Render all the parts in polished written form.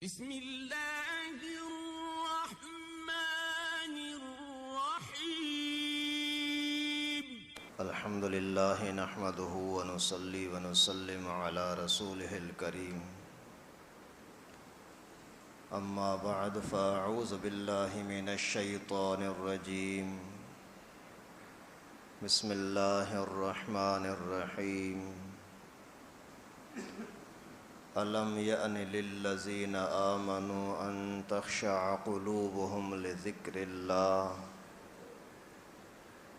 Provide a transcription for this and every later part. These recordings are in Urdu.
بسم اللہ الرحمن الرحیم الحمد للہ نحمده ونصلی ونسلم علی رسوله الکریم اما بعد فاعوذ باللہ من الشیطان الرجیم بسم اللہ الرحمن الرحیم ألم يأن للذين آمنوا أن تخشع قلوبهم لذكر الله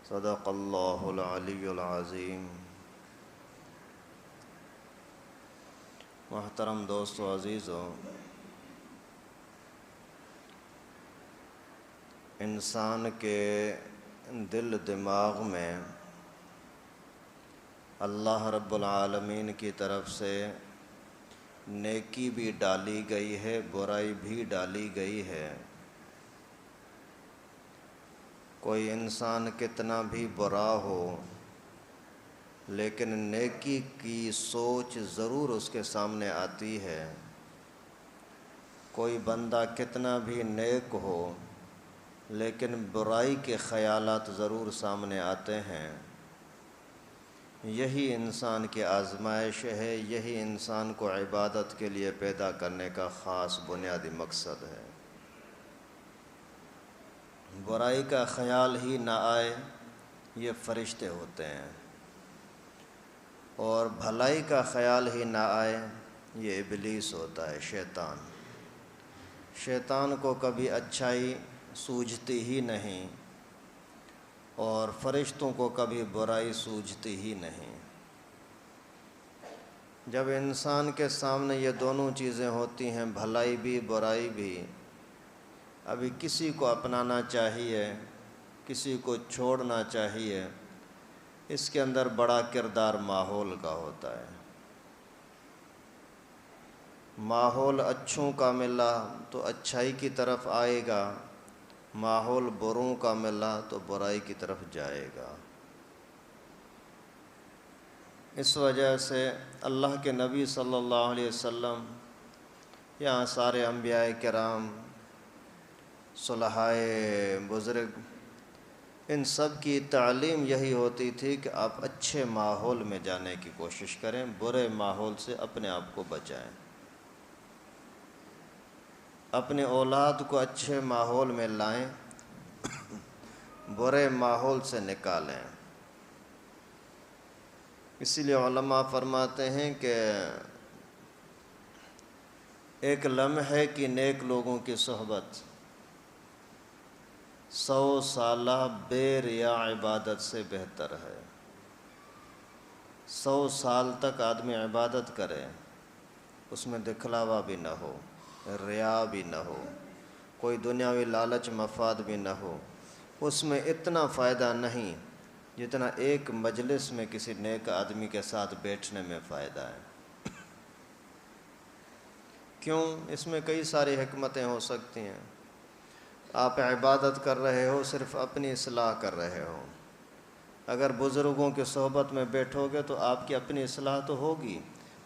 صدق الله العلي العظيم۔ محترم دوستو عزیزو، انسان کے دل دماغ میں اللہ رب العالمین کی طرف سے نیکی بھی ڈالی گئی ہے، برائی بھی ڈالی گئی ہے۔ کوئی انسان کتنا بھی برا ہو لیکن نیکی کی سوچ ضرور اس کے سامنے آتی ہے۔ کوئی بندہ کتنا بھی نیک ہو لیکن برائی کے خیالات ضرور سامنے آتے ہیں۔ یہی انسان کی آزمائش ہے، یہی انسان کو عبادت کے لیے پیدا کرنے کا خاص بنیادی مقصد ہے۔ برائی کا خیال ہی نہ آئے یہ فرشتے ہوتے ہیں، اور بھلائی کا خیال ہی نہ آئے یہ ابلیس ہوتا ہے، شیطان۔ شیطان کو کبھی اچھائی سوجھتی ہی نہیں اور فرشتوں کو کبھی برائی سوجھتی ہی نہیں۔ جب انسان کے سامنے یہ دونوں چیزیں ہوتی ہیں، بھلائی بھی برائی بھی، ابھی کسی کو اپنانا چاہیے، کسی کو چھوڑنا چاہیے، اس کے اندر بڑا کردار ماحول کا ہوتا ہے۔ ماحول اچھوں کا ملا تو اچھائی کی طرف آئے گا، ماحول بروں کا ملا تو برائی کی طرف جائے گا۔ اس وجہ سے اللہ کے نبی صلی اللہ علیہ وسلم، یہاں سارے انبیاء کرام، صلحائے بزرگ، ان سب کی تعلیم یہی ہوتی تھی کہ آپ اچھے ماحول میں جانے کی کوشش کریں، برے ماحول سے اپنے آپ کو بچائیں، اپنے اولاد کو اچھے ماحول میں لائیں، برے ماحول سے نکالیں۔ اسی لیے علماء فرماتے ہیں کہ ایک لمحے کی نیک لوگوں کی صحبت 100 سالہ بے ریا عبادت سے بہتر ہے۔ 100 سال تک آدمی عبادت کرے، اس میں دکھلاوا بھی نہ ہو، ریا بھی نہ ہو، کوئی دنیاوی لالچ مفاد بھی نہ ہو، اس میں اتنا فائدہ نہیں جتنا ایک مجلس میں کسی نیک آدمی کے ساتھ بیٹھنے میں فائدہ ہے۔ کیوں؟ اس میں کئی ساری حکمتیں ہو سکتی ہیں۔ آپ عبادت کر رہے ہو، صرف اپنی اصلاح کر رہے ہو، اگر بزرگوں کی صحبت میں بیٹھو گے تو آپ کی اپنی اصلاح تو ہوگی،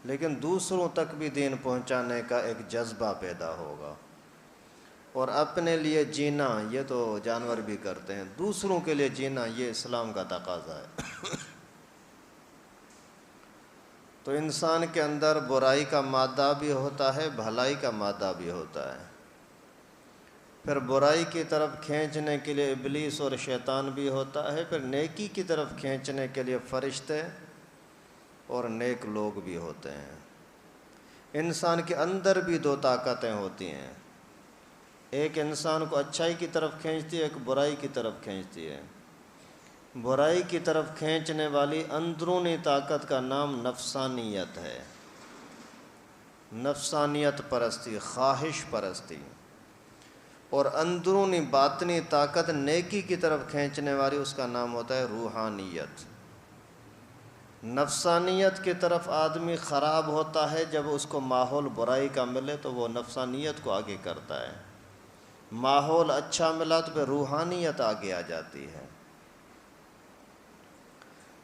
لیکن دوسروں تک بھی دین پہنچانے کا ایک جذبہ پیدا ہوگا۔ اور اپنے لیے جینا یہ تو جانور بھی کرتے ہیں، دوسروں کے لیے جینا یہ اسلام کا تقاضا ہے۔ تو انسان کے اندر برائی کا مادہ بھی ہوتا ہے، بھلائی کا مادہ بھی ہوتا ہے۔ پھر برائی کی طرف کھینچنے کے لیے ابلیس اور شیطان بھی ہوتا ہے، پھر نیکی کی طرف کھینچنے کے لیے فرشتے اور نیک لوگ بھی ہوتے ہیں۔ انسان کے اندر بھی 2 طاقتیں ہوتی ہیں، ایک انسان کو اچھائی کی طرف کھینچتی ہے، ایک برائی کی طرف کھینچتی ہے۔ برائی کی طرف کھینچنے والی اندرونی طاقت کا نام نفسانیت ہے، نفسانیت پرستی، خواہش پرستی۔ اور اندرونی باطنی طاقت نیکی کی طرف کھینچنے والی، اس کا نام ہوتا ہے روحانیت۔ نفسانیت کی طرف آدمی خراب ہوتا ہے جب اس کو ماحول برائی کا ملے تو وہ نفسانیت کو آگے کرتا ہے، ماحول اچھا ملا تو پھر روحانیت آگے آ جاتی ہے۔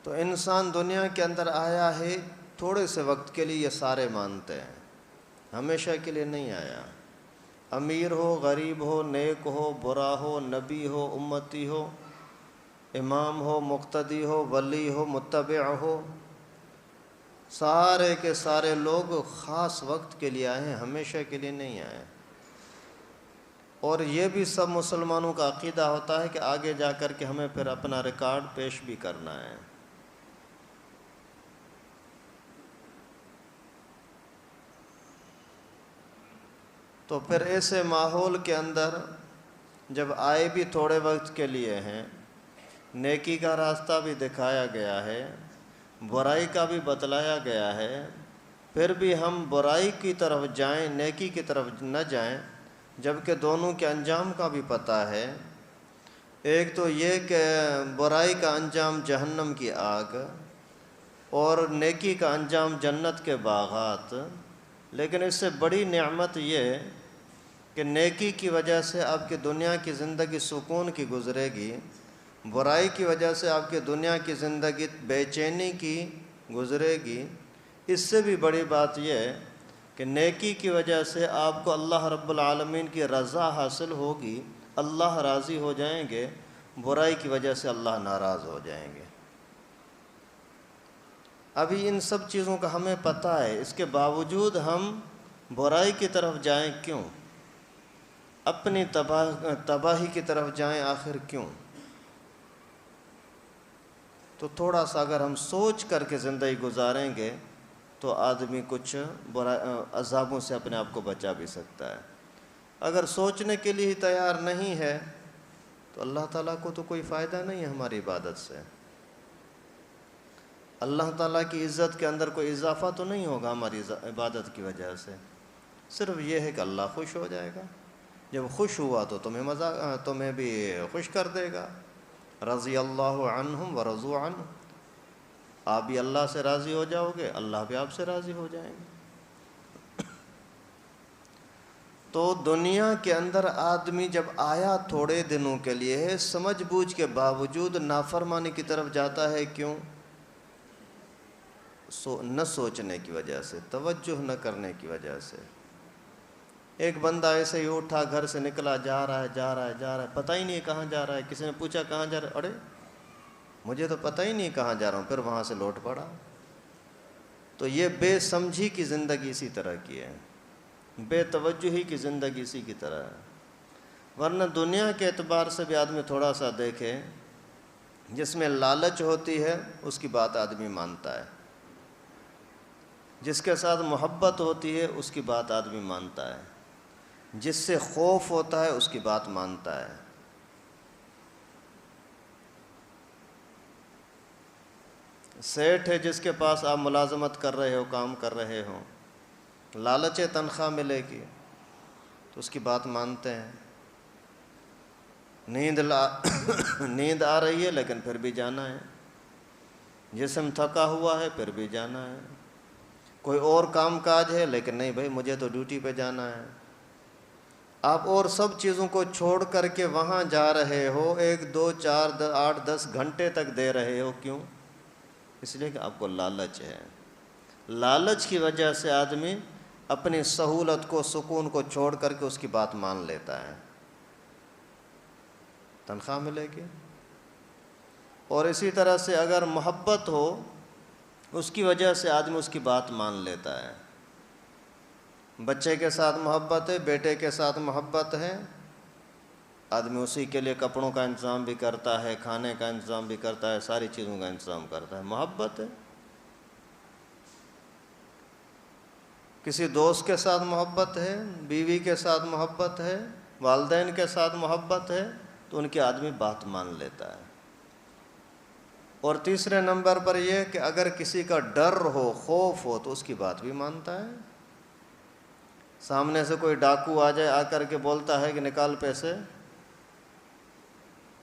تو انسان دنیا کے اندر آیا ہے تھوڑے سے وقت کے لیے، یہ سارے مانتے ہیں، ہمیشہ کے لیے نہیں آیا۔ امیر ہو، غریب ہو، نیک ہو، برا ہو، نبی ہو، امتی ہو، امام ہو، مقتدی ہو، ولی ہو، متبع ہو، سارے کے سارے لوگ خاص وقت کے لیے آئے ہیں، ہمیشہ کے لیے نہیں آئے. اور یہ بھی سب مسلمانوں کا عقیدہ ہوتا ہے کہ آگے جا کر کے ہمیں پھر اپنا ریکارڈ پیش بھی کرنا ہے. تو پھر ایسے ماحول کے اندر جب آئے بھی تھوڑے وقت کے لیے ہیں، نیکی کا راستہ بھی دکھایا گیا ہے، برائی کا بھی بتلایا گیا ہے، پھر بھی ہم برائی کی طرف جائیں، نیکی کی طرف نہ جائیں، جبکہ دونوں کے انجام کا بھی پتہ ہے. ایک تو یہ کہ برائی کا انجام جہنم کی آگ اور نیکی کا انجام جنت کے باغات. لیکن اس سے بڑی نعمت یہ کہ نیکی کی وجہ سے آپ کی دنیا کی زندگی سکون کی گزرے گی، برائی کی وجہ سے آپ کی دنیا کی زندگی بے چینی کی گزرے گی. اس سے بھی بڑی بات یہ کہ نیکی کی وجہ سے آپ کو اللہ رب العالمین کی رضا حاصل ہوگی، اللہ راضی ہو جائیں گے، برائی کی وجہ سے اللہ ناراض ہو جائیں گے. ابھی ان سب چیزوں کا ہمیں پتہ ہے، اس کے باوجود ہم برائی کی طرف جائیں کیوں؟ اپنی تباہی کی طرف جائیں آخر کیوں؟ تو تھوڑا سا اگر ہم سوچ کر کے زندگی گزاریں گے تو آدمی کچھ عذابوں سے اپنے آپ کو بچا بھی سکتا ہے. اگر سوچنے کے لیے ہی تیار نہیں ہے تو اللہ تعالیٰ کو تو کوئی فائدہ نہیں ہے ہماری عبادت سے. اللہ تعالیٰ کی عزت کے اندر کوئی اضافہ تو نہیں ہوگا ہماری عبادت کی وجہ سے. صرف یہ ہے کہ اللہ خوش ہو جائے گا. جب خوش ہوا تو تمہیں بھی خوش کر دے گا. رضی اللہ عنہم ورضوا عنہ. آپ بھی اللہ سے راضی ہو جاؤ گے، اللہ بھی آپ سے راضی ہو جائیں گے. تو دنیا کے اندر آدمی جب آیا تھوڑے دنوں کے لیے ہے، سمجھ بوجھ کے باوجود نافرمانی کی طرف جاتا ہے. کیوں؟ نہ سوچنے کی وجہ سے، توجہ نہ کرنے کی وجہ سے. ایک بندہ ایسے ہی اٹھا، گھر سے نکلا، جا رہا ہے، پتہ ہی نہیں کہاں جا رہا ہے. کسی نے پوچھا کہاں جا رہا ہے؟ ارے مجھے تو پتہ ہی نہیں کہاں جا رہا ہوں. پھر وہاں سے لوٹ پڑا. تو یہ بے سمجھی کی زندگی اسی طرح کی ہے، بے توجہی کی زندگی اسی کی طرح ہے. ورنہ دنیا کے اعتبار سے بھی آدمی تھوڑا سا دیکھے، جس میں لالچ ہوتی ہے اس کی بات آدمی مانتا ہے، جس کے ساتھ محبت ہوتی ہے اس کی بات آدمی مانتا ہے، جس سے خوف ہوتا ہے اس کی بات مانتا ہے. سیٹھ ہے جس کے پاس آپ ملازمت کر رہے ہو، کام کر رہے ہو، لالچ تنخواہ ملے گی تو اس کی بات مانتے ہیں. نیند آ رہی ہے لیکن پھر بھی جانا ہے. جسم تھکا ہوا ہے پھر بھی جانا ہے. کوئی اور کام کاج ہے لیکن نہیں بھائی مجھے تو ڈیوٹی پہ جانا ہے. آپ اور سب چیزوں کو چھوڑ کر کے وہاں جا رہے ہو، 1 2 4 8 10 گھنٹے تک دے رہے ہو. کیوں؟ اس لیے کہ آپ کو لالچ ہے. لالچ کی وجہ سے آدمی اپنی سہولت کو، سکون کو چھوڑ کر کے اس کی بات مان لیتا ہے. تنخواہ ملے گی. اور اسی طرح سے اگر محبت ہو اس کی وجہ سے آدمی اس کی بات مان لیتا ہے. بچے کے ساتھ محبت ہے، بیٹے کے ساتھ محبت ہے، آدمی اسی کے لیے کپڑوں کا انتظام بھی کرتا ہے، کھانے کا انتظام بھی کرتا ہے، ساری چیزوں کا انتظام کرتا ہے. محبت ہے. کسی دوست کے ساتھ محبت ہے، بیوی کے ساتھ محبت ہے، والدین کے ساتھ محبت ہے تو ان کی آدمی بات مان لیتا ہے. اور تیسرے نمبر پر یہ کہ اگر کسی کا ڈر ہو، خوف ہو تو اس کی بات بھی مانتا ہے. سامنے سے کوئی ڈاکو آ جائے، آ کر کے بولتا ہے کہ نکال پیسے،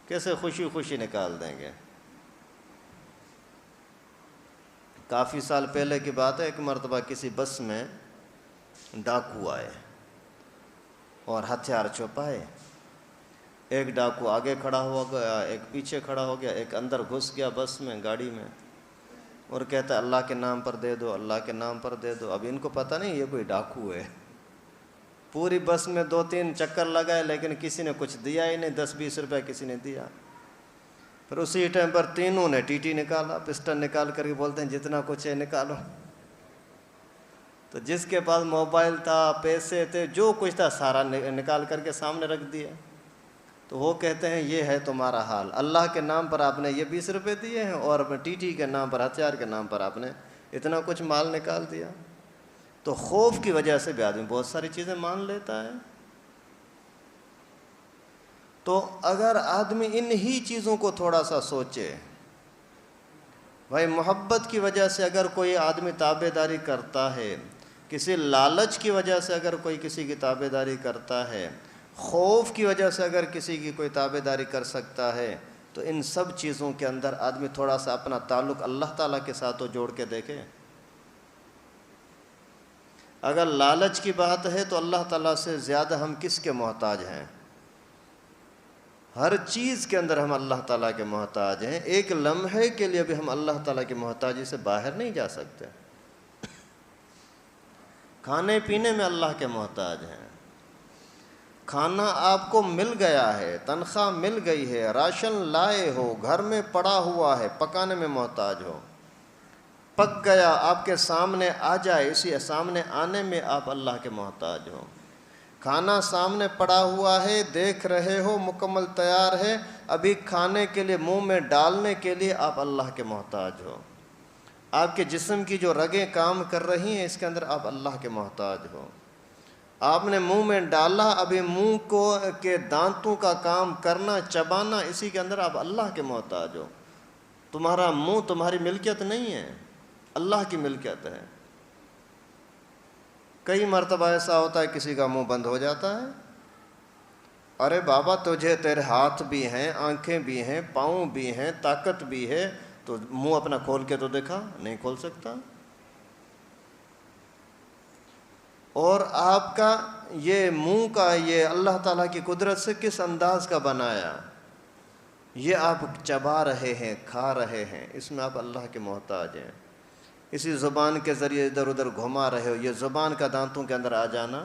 کیسے خوشی خوشی نکال دیں گے. کافی سال پہلے کی بات ہے، ایک مرتبہ کسی بس میں ڈاکو آئے اور ہتھیار چھپائے. ایک ڈاکو آگے کھڑا ہو گیا، ایک پیچھے کھڑا ہو گیا، ایک اندر گھس گیا بس میں، گاڑی میں، اور کہتا ہے اللہ کے نام پر دے دو، اللہ کے نام پر دے دو. اب ان کو پتہ نہیں یہ کوئی ڈاکو ہے. پوری بس میں 2-3 چکر لگائے لیکن کسی نے کچھ دیا ہی نہیں، 10-20 روپے کسی نے دیا۔ پھر اسی ٹائم پر تینوں نے ٹی ٹی نکالا، پسٹن نکال کر کے بولتے ہیں جتنا کچھ ہے نکالو۔ تو جس کے پاس موبائل تھا، پیسے تھے، جو کچھ تھا سارا نکال کر کے سامنے رکھ دیا۔ تو وہ کہتے ہیں یہ ہے تمہارا حال، اللہ کے نام پر آپ نے یہ 20 روپے دیے ہیں اور ٹی ٹی کے نام پر، ہتھیار کے نام پر آپ نے اتنا کچھ مال نکال دیا۔ تو خوف کی وجہ سے بھی آدمی بہت ساری چیزیں مان لیتا ہے۔ تو اگر آدمی ان ہی چیزوں کو تھوڑا سا سوچے، بھائی محبت کی وجہ سے اگر کوئی آدمی تابع داری کرتا ہے، کسی لالچ کی وجہ سے اگر کوئی کسی کی تابع داری کرتا ہے، خوف کی وجہ سے اگر کسی کی کوئی تابع داری کر سکتا ہے، تو ان سب چیزوں کے اندر آدمی تھوڑا سا اپنا تعلق اللہ تعالیٰ کے ساتھ جوڑ کے دیکھے۔ اگر لالچ کی بات ہے تو اللہ تعالیٰ سے زیادہ ہم کس کے محتاج ہیں؟ ہر چیز کے اندر ہم اللہ تعالیٰ کے محتاج ہیں، ایک لمحے کے لیے بھی ہم اللہ تعالیٰ کی محتاجی سے باہر نہیں جا سکتے۔ کھانے پینے میں اللہ کے محتاج ہیں، کھانا آپ کو مل گیا ہے، تنخواہ مل گئی ہے، راشن لائے ہو، گھر میں پڑا ہوا ہے، پکانے میں محتاج ہو، پک گیا آپ کے سامنے آ جائے، اسی سامنے آنے میں آپ اللہ کے محتاج ہو۔ کھانا سامنے پڑا ہوا ہے، دیکھ رہے ہو، مکمل تیار ہے، ابھی کھانے کے لیے منہ میں ڈالنے کے لیے آپ اللہ کے محتاج ہو۔ آپ کے جسم کی جو رگیں کام کر رہی ہیں اس کے اندر آپ اللہ کے محتاج ہو۔ آپ نے منہ میں ڈالا، ابھی منہ کو کے دانتوں کا کام کرنا، چبانا، اسی کے اندر آپ اللہ کے محتاج ہو۔ تمہارا منہ تمہاری ملکیت نہیں ہے، اللہ کی ملکیت ہے۔ کئی مرتبہ ایسا ہوتا ہے کسی کا منہ بند ہو جاتا ہے، ارے بابا تجھے تیرے ہاتھ بھی ہیں، آنکھیں بھی ہیں، پاؤں بھی ہیں، طاقت بھی ہے، تو منہ اپنا کھول کے تو دیکھا، نہیں کھول سکتا۔ اور آپ کا یہ منہ کا یہ اللہ تعالیٰ کی قدرت سے کس انداز کا بنایا، یہ آپ چبا رہے ہیں، کھا رہے ہیں، اس میں آپ اللہ کے محتاج ہیں۔ اسی زبان کے ذریعے ادھر ادھر گھما رہے ہو، یہ زبان کا دانتوں کے اندر آ جانا،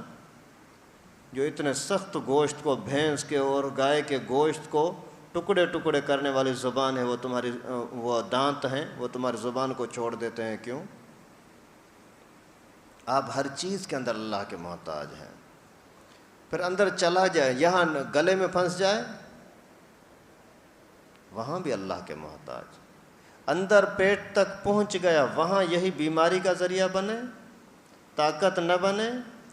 جو اتنے سخت گوشت کو، بھینس کے اور گائے کے گوشت کو ٹکڑے ٹکڑے کرنے والی زبان ہے، وہ تمہاری وہ دانت ہیں، وہ تمہاری زبان کو چھوڑ دیتے ہیں، کیوں؟ آپ ہر چیز کے اندر اللہ کے محتاج ہیں۔ پھر اندر چلا جائے، یہاں گلے میں پھنس جائے، وہاں بھی اللہ کے محتاج۔ اندر پیٹ تک پہنچ گیا، وہاں یہی بیماری کا ذریعہ بنے، طاقت نہ بنے،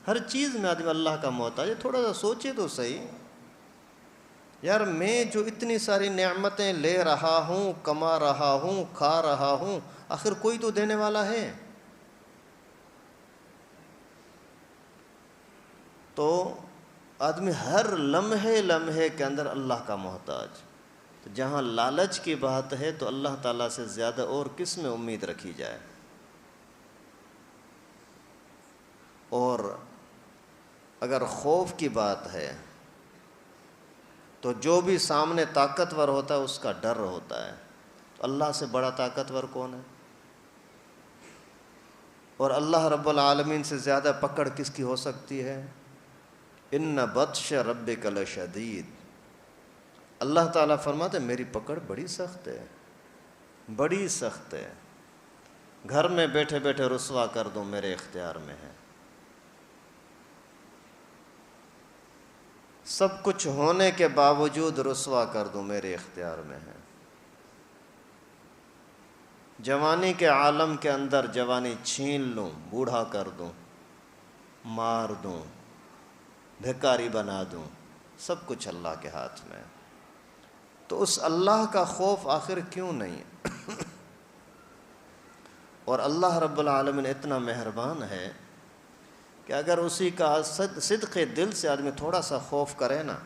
ہر چیز میں آدمی اللہ کا محتاج ہے۔ تھوڑا سا سوچے تو صحیح، یار میں جو اتنی ساری نعمتیں لے رہا ہوں، کما رہا ہوں، کھا رہا ہوں، آخر کوئی تو دینے والا ہے۔ تو آدمی ہر لمحے لمحے کے اندر اللہ کا محتاج۔ تو جہاں لالچ کی بات ہے تو اللہ تعالیٰ سے زیادہ اور کس میں امید رکھی جائے؟ اور اگر خوف کی بات ہے تو جو بھی سامنے طاقتور ہوتا ہے اس کا ڈر ہوتا ہے۔ تو اللہ سے بڑا طاقتور کون ہے؟ اور اللہ رب العالمین سے زیادہ پکڑ کس کی ہو سکتی ہے؟ ان بطش ربک لشدید۔ اللہ تعالیٰ فرماتے ہیں میری پکڑ بڑی سخت ہے، بڑی سخت ہے، گھر میں بیٹھے بیٹھے رسوا کر دوں میرے اختیار میں ہے۔ سب کچھ ہونے کے باوجود رسوا کر دوں میرے اختیار میں ہے۔ جوانی کے عالم کے اندر جوانی چھین لوں، بوڑھا کر دوں، مار دوں، بھکاری بنا دوں، سب کچھ اللہ کے ہاتھ میں ہے۔ تو اس اللہ کا خوف آخر کیوں نہیں ہے؟ اور اللہ رب العالمین اتنا مہربان ہے کہ اگر اسی کا صدق دل سے آدمی تھوڑا سا خوف کرے نا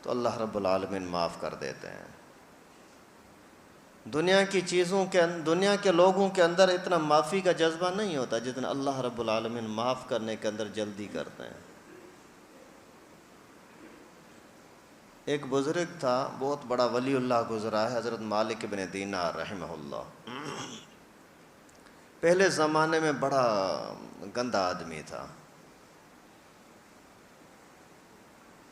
تو اللہ رب العالمین معاف کر دیتے ہیں۔ دنیا کی چیزوں کے دنیا کے لوگوں کے اندر اتنا معافی کا جذبہ نہیں ہوتا جتنا اللہ رب العالمین معاف کرنے کے اندر جلدی کرتے ہیں۔ ایک بزرگ تھا، بہت بڑا ولی اللہ گزرا ہے، حضرت مالک بن دینار رحمہ اللہ۔ پہلے زمانے میں بڑا گندا آدمی تھا،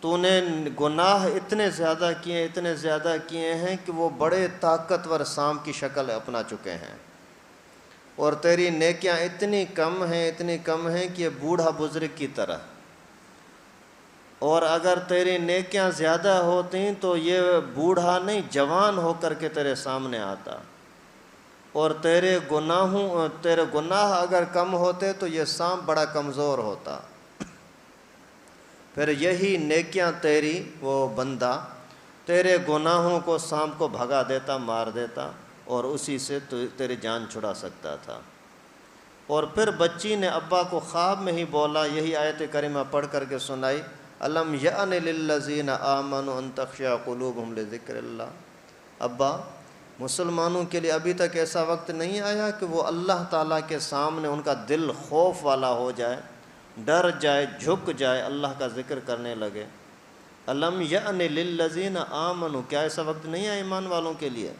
تو نے گناہ اتنے زیادہ کیے ہیں کہ وہ بڑے طاقتور سانپ کی شکل اپنا چکے ہیں، اور تیری نیکیاں اتنی کم ہیں کہ یہ بوڑھا بزرگ کی طرح، اور اگر تیری نیکیاں زیادہ ہوتی تو یہ بوڑھا نہیں جوان ہو کر کے تیرے سامنے آتا، اور تیرے گناہ اگر کم ہوتے تو یہ سانپ بڑا کمزور ہوتا، پھر یہی نیکیاں تیری وہ بندہ تیرے گناہوں کو سانپ کو بھگا دیتا، مار دیتا، اور اسی سے تیری جان چھڑا سکتا تھا۔ اور پھر بچی نے ابا کو خواب میں ہی بولا، یہی آیت کریمہ پڑھ کر کے سنائی، الم یأن للذین آمنوا ان تخشع قلوبہم لذکر اللہ، ابا مسلمانوں کے لیے ابھی تک ایسا وقت نہیں آیا کہ وہ اللہ تعالیٰ کے سامنے ان کا دل خوف والا ہو جائے، ڈر جائے، جھک جائے، اللہ کا ذکر کرنے لگے۔ الم یأن للذین آمنوا، کیا ایسا وقت نہیں ہے ایمان والوں کے لیے،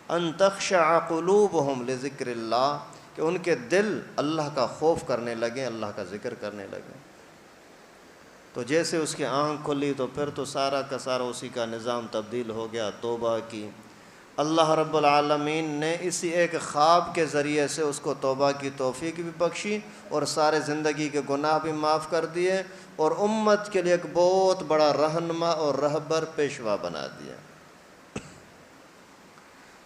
ان تخشع قلوبہم لذکر اللہ، کہ ان کے دل اللہ کا خوف کرنے لگے، اللہ کا ذکر کرنے لگے۔ تو جیسے اس کی آنکھ کھلی تو پھر تو سارا کا سارا اسی کا نظام تبدیل ہو گیا، توبہ کی۔ اللہ رب العالمین نے اسی ایک خواب کے ذریعے سے اس کو توبہ کی توفیق بھی بخشی، اور سارے زندگی کے گناہ بھی معاف کر دیے، اور امت کے لیے ایک بہت بڑا رہنما اور رہبر پیشوا بنا دیا۔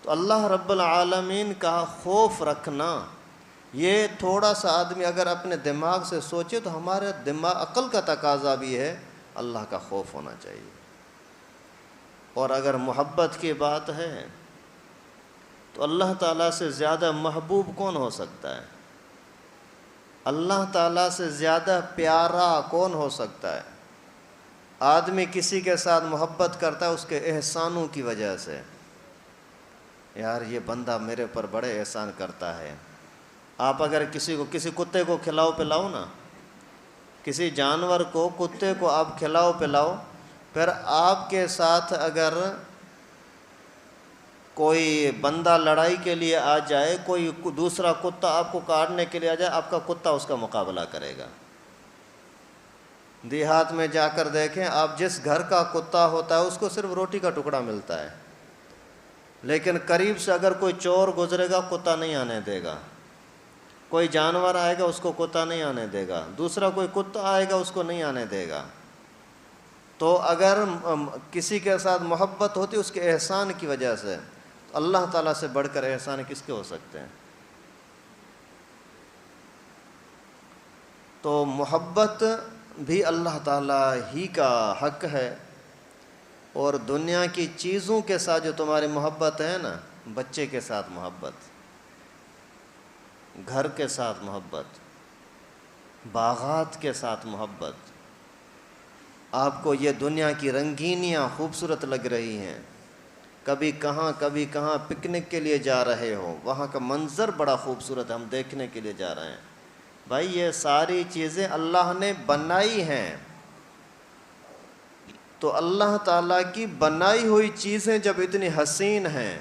تو اللہ رب العالمین کا خوف رکھنا، یہ تھوڑا سا آدمی اگر اپنے دماغ سے سوچے تو ہمارے عقل کا تقاضا بھی ہے، اللہ کا خوف ہونا چاہیے۔ اور اگر محبت کی بات ہے تو اللہ تعالیٰ سے زیادہ محبوب کون ہو سکتا ہے؟ اللہ تعالیٰ سے زیادہ پیارا کون ہو سکتا ہے؟ آدمی کسی کے ساتھ محبت کرتا ہے اس کے احسانوں کی وجہ سے، یار یہ بندہ میرے پر بڑے احسان کرتا ہے۔ آپ اگر کسی کتے کو کھلاؤ پلاؤ نا، کسی جانور کو، کتے کو آپ کھلاؤ پلاؤ، پھر آپ کے ساتھ اگر کوئی بندہ لڑائی کے لیے آ جائے، کوئی دوسرا کتا آپ کو کاٹنے کے لیے آ جائے، آپ کا کتا اس کا مقابلہ کرے گا۔ دیہات میں جا کر دیکھیں آپ، جس گھر کا کتا ہوتا ہے اس کو صرف روٹی کا ٹکڑا ملتا ہے، لیکن قریب سے اگر کوئی چور گزرے گا کتا نہیں آنے دے گا، کوئی جانور آئے گا اس کو کتا نہیں آنے دے گا، دوسرا کوئی کتا آئے گا اس کو نہیں آنے دے گا۔ تو اگر کسی کے ساتھ محبت ہوتی اس کے احسان کی وجہ سے، تو اللہ تعالیٰ سے بڑھ کر احسان کس کے ہو سکتے ہیں؟ تو محبت بھی اللہ تعالیٰ ہی کا حق ہے، اور دنیا کی چیزوں کے ساتھ جو تمہاری محبت ہے نا، بچے کے ساتھ محبت، گھر کے ساتھ محبت، باغات کے ساتھ محبت، آپ کو یہ دنیا کی رنگینیاں خوبصورت لگ رہی ہیں، کبھی کہاں پکنک کے لیے جا رہے ہو، وہاں کا منظر بڑا خوبصورت ہے، ہم دیکھنے کے لیے جا رہے ہیں، بھائی یہ ساری چیزیں اللہ نے بنائی ہیں۔ تو اللہ تعالیٰ کی بنائی ہوئی چیزیں جب اتنی حسین ہیں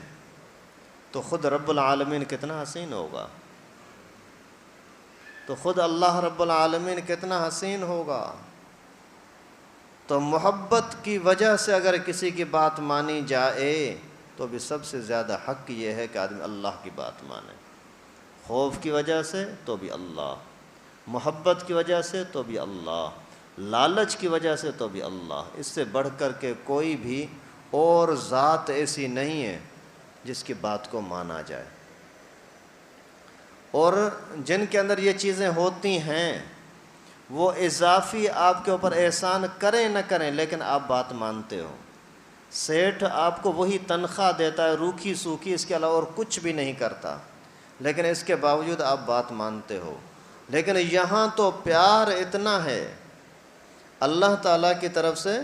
تو خود رب العالمین کتنا حسین ہوگا، تو خود اللہ رب العالمین کتنا حسین ہوگا۔ تو محبت کی وجہ سے اگر کسی کی بات مانی جائے تو بھی سب سے زیادہ حق یہ ہے کہ آدمی اللہ کی بات مانے، خوف کی وجہ سے تو بھی اللہ، محبت کی وجہ سے تو بھی اللہ، لالچ کی وجہ سے تو بھی اللہ، اس سے بڑھ کر کے کوئی بھی اور ذات ایسی نہیں ہے جس کی بات کو مانا جائے۔ اور جن کے اندر یہ چیزیں ہوتی ہیں وہ اضافی آپ کے اوپر احسان کریں نہ کریں لیکن آپ بات مانتے ہو، سیٹھ آپ کو وہی تنخواہ دیتا ہے روکھی سوکھی، اس کے علاوہ اور کچھ بھی نہیں کرتا، لیکن اس کے باوجود آپ بات مانتے ہو۔ لیکن یہاں تو پیار اتنا ہے، اللہ تعالیٰ کی طرف سے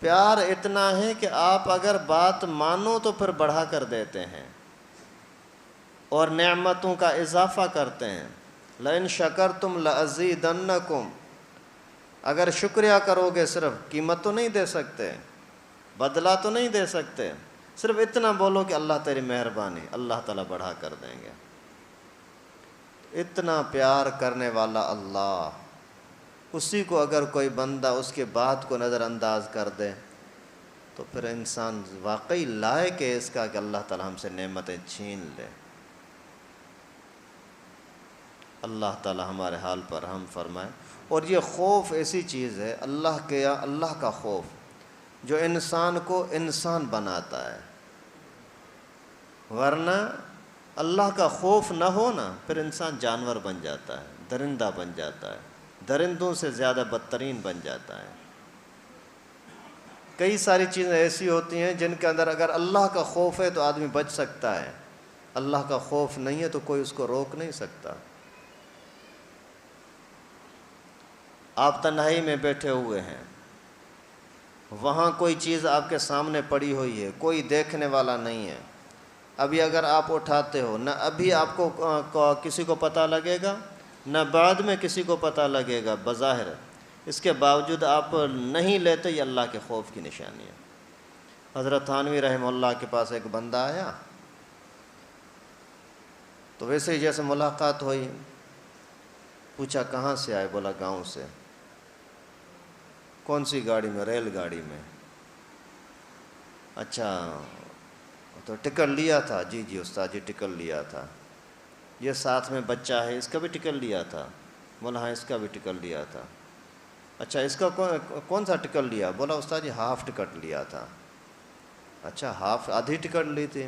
پیار اتنا ہے کہ آپ اگر بات مانو تو پھر بڑھا کر دیتے ہیں اور نعمتوں کا اضافہ کرتے ہیں۔ لَإِن شَكَرْتُمْ لَأَزِيدَنَّكُمْ، اگر شکریہ کرو گے صرف قیمت تو نہیں دے سکتے، بدلہ تو نہیں دے سکتے، صرف اتنا بولو کہ اللہ تیری مہربانی، اللہ تعالیٰ بڑھا کر دیں گے۔ اتنا پیار کرنے والا اللہ، اسی کو اگر کوئی بندہ اس کے بات کو نظر انداز کر دے تو پھر انسان واقعی لائق ہے اس کا کہ اللہ تعالی ہم سے نعمتیں چھین لے۔ اللہ تعالی ہمارے حال پر رحم فرمائے۔ اور یہ خوف ایسی چیز ہے، اللہ کا خوف جو انسان کو انسان بناتا ہے، ورنہ اللہ کا خوف نہ ہو نا پھر انسان جانور بن جاتا ہے، درندہ بن جاتا ہے، درندوں سے زیادہ بدترین بن جاتا ہے۔ کئی ساری چیزیں ایسی ہوتی ہیں جن کے اندر اگر اللہ کا خوف ہے تو آدمی بچ سکتا ہے، اللہ کا خوف نہیں ہے تو کوئی اس کو روک نہیں سکتا۔ آپ تنہائی میں بیٹھے ہوئے ہیں، وہاں کوئی چیز آپ کے سامنے پڑی ہوئی ہے، کوئی دیکھنے والا نہیں ہے، ابھی اگر آپ اٹھاتے ہو نہ ابھی آپ کو کسی کو پتہ لگے گا نہ بعد میں کسی کو پتہ لگے گا بظاہر، اس کے باوجود آپ نہیں لیتے، یہ اللہ کے خوف کی نشانی ہے۔ حضرت تھانوی رحمہ اللہ کے پاس ایک بندہ آیا تو ویسے ہی جیسے ملاقات ہوئی، پوچھا کہاں سے آئے؟ بولا گاؤں سے۔ کون سی گاڑی میں؟ ریل گاڑی میں۔ اچھا تو ٹکٹ لیا تھا؟ جی جی استاد جی ٹکٹ لیا تھا۔ یہ ساتھ میں بچہ ہے، اس کا بھی ٹکٹ لیا تھا؟ بولا ہاں اس کا بھی ٹکٹ لیا تھا۔ اچھا اس کا کون سا ٹکٹ لیا؟ بولا استاد جی ہاف ٹکٹ لیا تھا۔ اچھا ہاف، آدھی ٹکٹ لی تھی،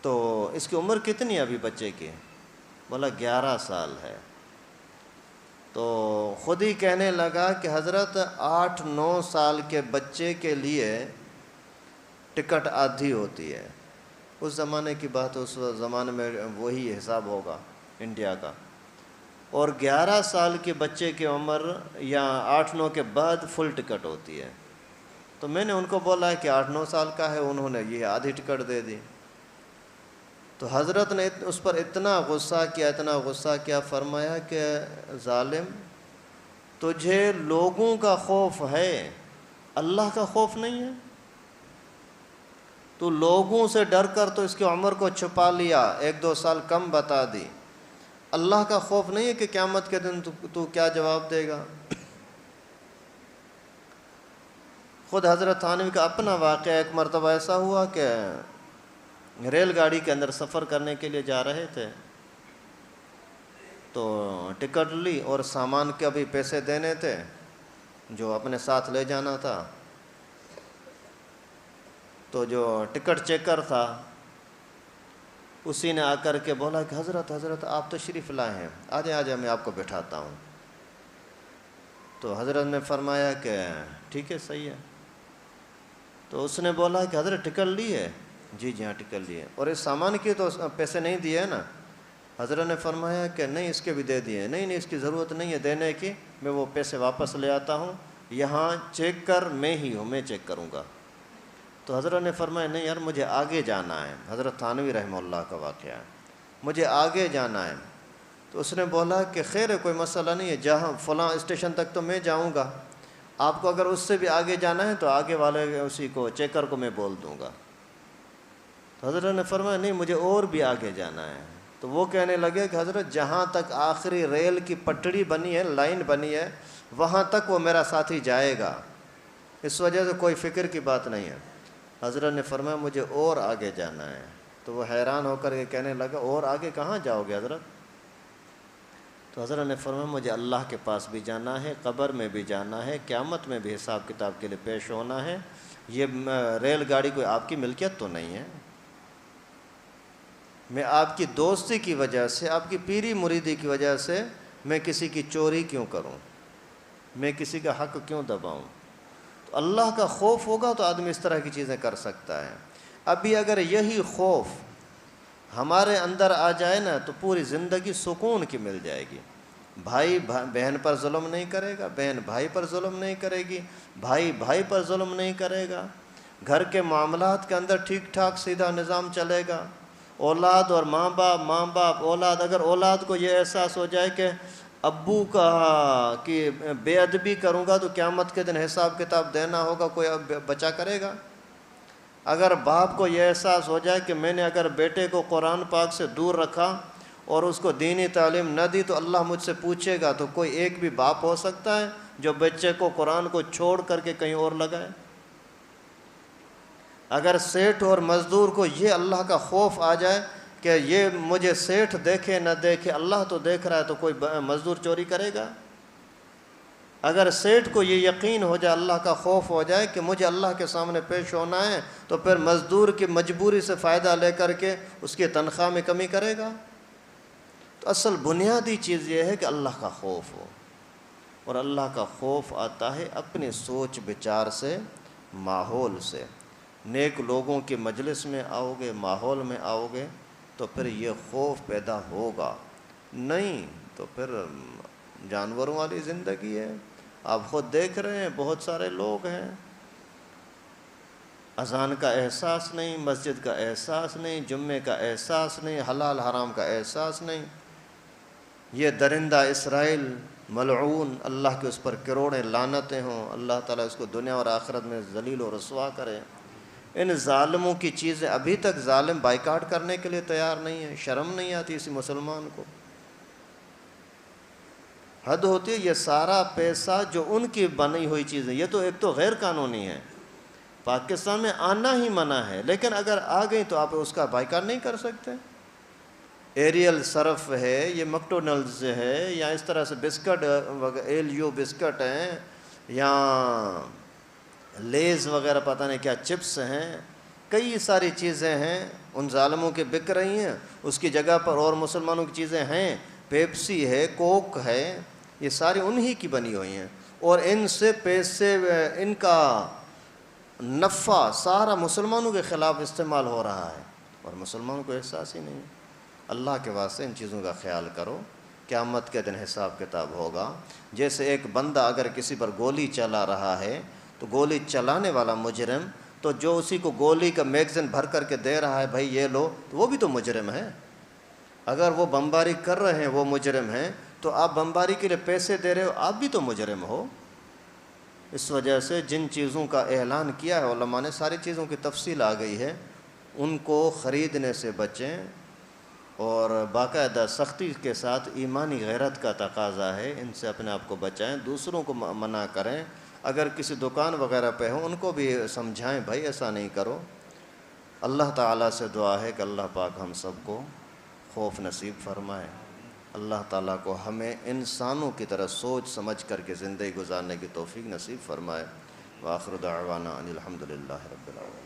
تو اس کی عمر کتنی ہے ابھی بچے کی؟ بولا 11 سال ہے۔ تو خود ہی کہنے لگا کہ حضرت 8-9 سال کے بچے کے لیے ٹکٹ آدھی ہوتی ہے۔ اس زمانے کی بات، اس زمانے میں وہی حساب ہوگا انڈیا کا، اور 11 سال کے بچے کی عمر یا 8-9 کے بعد فل ٹکٹ ہوتی ہے۔ تو میں نے ان کو بولا کہ 8-9 سال کا ہے، انہوں نے یہ آدھی ٹکٹ دے دی۔ تو حضرت نے اس پر اتنا غصہ کیا، فرمایا کہ ظالم، تجھے لوگوں کا خوف ہے، اللہ کا خوف نہیں ہے؟ تو لوگوں سے ڈر کر تو اس کی عمر کو چھپا لیا، 1-2 سال کم بتا دی۔ اللہ کا خوف نہیں ہے کہ قیامت کے دن تو کیا جواب دے گا؟ خود حضرت تھانوی کا اپنا واقعہ، ایک مرتبہ ایسا ہوا کہ ریل گاڑی کے اندر سفر کرنے کے لیے جا رہے تھے، تو ٹکٹ لی اور سامان کے ابھی پیسے دینے تھے جو اپنے ساتھ لے جانا تھا۔ تو جو ٹکٹ چیکر تھا اسی نے آ کر کے بولا کہ حضرت آپ تشریف لائے ہیں، آجا میں آپ کو بٹھاتا ہوں۔ تو حضرت نے فرمایا کہ ٹھیک ہے صحیح ہے۔ تو اس نے بولا کہ حضرت ٹکٹ لی ہے؟ جی ہاں ٹکٹ لی ہے۔ اور اس سامان کی تو پیسے نہیں دیے نا؟ حضرت نے فرمایا کہ نہیں اس کے بھی دے دیے۔ نہیں اس کی ضرورت نہیں ہے دینے کی، میں وہ پیسے واپس لے آتا ہوں، یہاں چیک کر میں ہی ہوں، میں چیک کروں گا۔ تو حضرت نے فرمایا نہیں یار مجھے آگے جانا ہے، حضرت تھانوی رحمہ اللہ کا واقعہ ہے، مجھے آگے جانا ہے۔ تو اس نے بولا کہ خیر ہے کوئی مسئلہ نہیں ہے، جہاں فلاں اسٹیشن تک تو میں جاؤں گا، آپ کو اگر اس سے بھی آگے جانا ہے تو آگے والے اسی کو چیکر کو میں بول دوں گا۔ تو حضرت نے فرمایا نہیں مجھے اور بھی آگے جانا ہے۔ تو وہ کہنے لگے کہ حضرت جہاں تک آخری ریل کی پٹڑی بنی ہے، لائن بنی ہے، وہاں تک وہ میرا ساتھی جائے گا، اس وجہ سے کوئی فکر کی بات نہیں ہے۔ حضرت نے فرمایا مجھے اور آگے جانا ہے۔ تو وہ حیران ہو کر کے کہنے لگا اور آگے کہاں جاؤ گے حضرت؟ تو حضرت نے فرمایا مجھے اللہ کے پاس بھی جانا ہے، قبر میں بھی جانا ہے، قیامت میں بھی حساب کتاب کے لیے پیش ہونا ہے۔ یہ ریل گاڑی کوئی آپ کی ملکیت تو نہیں ہے، میں آپ کی دوستی کی وجہ سے، آپ کی پیری مریدی کی وجہ سے میں کسی کی چوری کیوں کروں، میں کسی کا حق کیوں دباؤں؟ تو اللہ کا خوف ہوگا تو آدمی اس طرح کی چیزیں کر سکتا ہے۔ ابھی اگر یہی خوف ہمارے اندر آ جائے نا تو پوری زندگی سکون کی مل جائے گی۔ بھائی بہن پر ظلم نہیں کرے گا، بہن بھائی پر ظلم نہیں کرے گی، بھائی بھائی پر ظلم نہیں کرے گا، گھر کے معاملات کے اندر ٹھیک ٹھاک سیدھا نظام چلے گا۔ اولاد اور ماں باپ اولاد، اگر اولاد کو یہ احساس ہو جائے کہ ابو کا کہ بے ادبی کروں گا تو قیامت کے دن حساب کتاب دینا ہوگا، کوئی بچا کرے گا؟ اگر باپ کو یہ احساس ہو جائے کہ میں نے اگر بیٹے کو قرآن پاک سے دور رکھا اور اس کو دینی تعلیم نہ دی تو اللہ مجھ سے پوچھے گا تو کوئی ایک بھی باپ ہو سکتا ہے جو بچے کو قرآن کو چھوڑ کر کے کہیں اور لگائے؟ اگر سیٹھ اور مزدور کو یہ اللہ کا خوف آ جائے کہ یہ مجھے سیٹھ دیکھے نہ دیکھے اللہ تو دیکھ رہا ہے، تو کوئی مزدور چوری کرے گا؟ اگر سیٹھ کو یہ یقین ہو جائے، اللہ کا خوف ہو جائے کہ مجھے اللہ کے سامنے پیش ہونا ہے، تو پھر مزدور کی مجبوری سے فائدہ لے کر کے اس کی تنخواہ میں کمی کرے گا؟ تو اصل بنیادی چیز یہ ہے کہ اللہ کا خوف ہو، اور اللہ کا خوف آتا ہے اپنی سوچ بچار سے، ماحول سے۔ نیک لوگوں کی مجلس میں آؤ گے، ماحول میں آؤ گے تو پھر یہ خوف پیدا ہوگا، نہیں تو پھر جانوروں والی زندگی ہے۔ آپ خود دیکھ رہے ہیں بہت سارے لوگ ہیں، اذان کا احساس نہیں، مسجد کا احساس نہیں، جمعے کا احساس نہیں، حلال حرام کا احساس نہیں۔ یہ درندہ اسرائیل ملعون، اللہ کے اس پر کروڑیں لعنتیں ہوں، اللہ تعالیٰ اس کو دنیا اور آخرت میں ذلیل و رسوا کرے۔ ان ظالموں کی چیزیں ابھی تک ظالم بائیکاٹ کرنے کے لیے تیار نہیں ہیں۔ شرم نہیں آتی اسی مسلمان کو؟ حد ہوتی ہے۔ یہ سارا پیسہ جو ان کی بنی ہوئی چیزیں، یہ تو ایک تو غیر قانونی ہے، پاکستان میں آنا ہی منع ہے، لیکن اگر آ گئی تو آپ اس کا بائیکاٹ نہیں کر سکتے۔ ایریل صرف ہے، یہ مکڈونلڈز ہے، یا اس طرح سے بسکٹ ایلیو بسکٹ ہیں، یا لیز وغیرہ پتہ نہیں کیا چپس ہیں، کئی ساری چیزیں ہیں ان ظالموں کے بک رہی ہیں، اس کی جگہ پر اور مسلمانوں کی چیزیں ہیں، پیپسی ہے، کوک ہے، یہ ساری انہی کی بنی ہوئی ہیں، اور ان سے پیسے، ان کا نفع سارا مسلمانوں کے خلاف استعمال ہو رہا ہے، اور مسلمانوں کو احساس ہی نہیں۔ اللہ کے واسطے ان چیزوں کا خیال کرو، قیامت کے دن حساب کتاب ہوگا۔ جیسے ایک بندہ اگر کسی پر گولی چلا رہا ہے تو گولی چلانے والا مجرم، تو جو اسی کو گولی کا میگزین بھر کر کے دے رہا ہے بھائی یہ لو، تو وہ بھی تو مجرم ہے۔ اگر وہ بمباری کر رہے ہیں وہ مجرم ہیں، تو آپ بمباری کے لیے پیسے دے رہے ہو، آپ بھی تو مجرم ہو۔ اس وجہ سے جن چیزوں کا اعلان کیا ہے علماء نے، ساری چیزوں کی تفصیل آ گئی ہے، ان کو خریدنے سے بچیں، اور باقاعدہ سختی کے ساتھ ایمانی غیرت کا تقاضا ہے، ان سے اپنے آپ کو بچائیں، دوسروں کو منع کریں۔ اگر کسی دکان وغیرہ پہ ہوں ان کو بھی سمجھائیں بھائی ایسا نہیں کرو۔ اللہ تعالیٰ سے دعا ہے کہ اللہ پاک ہم سب کو خوف نصیب فرمائے، اللہ تعالیٰ کو ہمیں انسانوں کی طرح سوچ سمجھ کر کے زندگی گزارنے کی توفیق نصیب فرمائے۔ وآخر دعوانا ان الحمد للہ رب العالمین۔